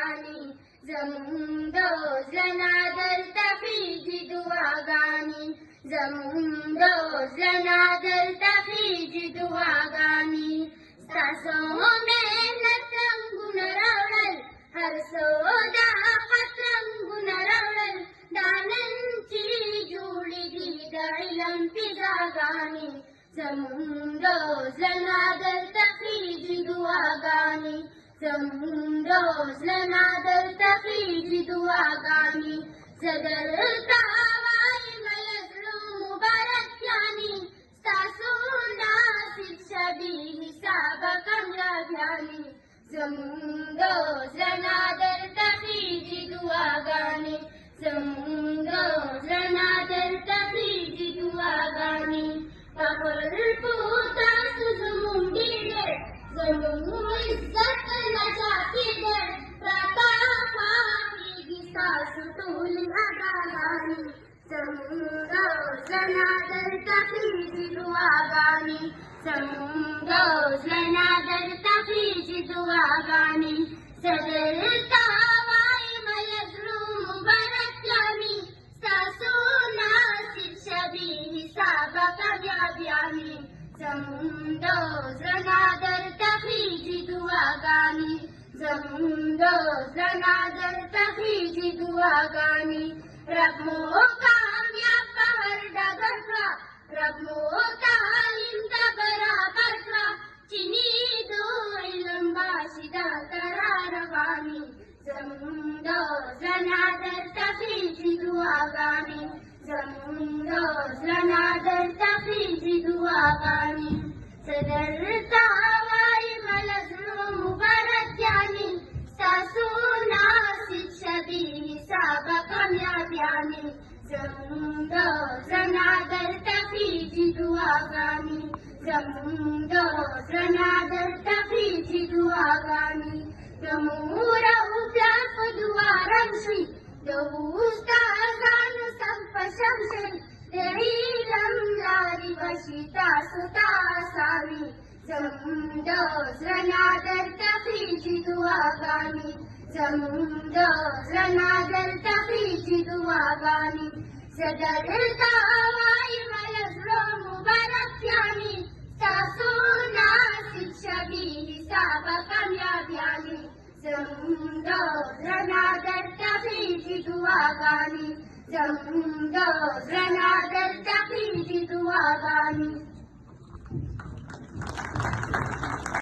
دعاغاني زمون دوزلنا دلتا خیجی دعاغاني زمون دوزلنا دلتا خیجی دعاغاني ستاسو محنت رنگونه راوړل هر څو دا خط رنگونه راوړل دا نن چې جوړې دي د علم فضاګانې زمون روزلنا درته خیجي دعاګانې زمون روزلنا درته خیجي دعاګانې زه درته وایم له زړه مبارکیانې ستاسو نصیب شه بې حسابه کامیابیانې زمون روزلنا درته خیجي دعاګانې زمون روزلنا درته خیجي دعاګانې فخر په تاسو زموږ ډېر زموږ عزت نجاتي دی راته خوښېږي ستاسو ټولې اداګانې زموږ روزلنا درته خیجي دعاګانې زموږ روزلنا درته خیجي دعاګانې زه درته وایم له زړه مبارکیانې ستاسو نصیب شه بې حسابه کامیابیانې زموږ روزلنا درته خیجي دعاګانې زموږ روزلنا درته خیجي دعاګانې رب مو کامیاب په هر ډګر کړه رب مو تعلیم ته برابر کړه چینی دو علم باشیده ته را روانې زموږ روزلنا درته خیجي دعاګانې زموږ روزلنا درته خیجي دعاګانې زه درته وایم له زړه مبارکیانې ستاسو نصیب شه بې حسابه کامیابیانې زموږ روزلنا درته خیجي دعاګانې زموږ روزلنا درته خیجي دعاګانې د مور او پلار په دعا رنګ شي د استادانو سم په شم شي د علم لارې به شي تاسو ته اساني زموږ روزلنا درته خیجي دعاګانې زموږ روزلنا درته خیجي دعاګانې زه درته وایم له زړه مبارکیانې ستاسو نصیب شه بې حسابه کامیابیانې زموږ روزلنا درته خیجي دعاګانې زموږ روزلنا درته خیجي دعاګانې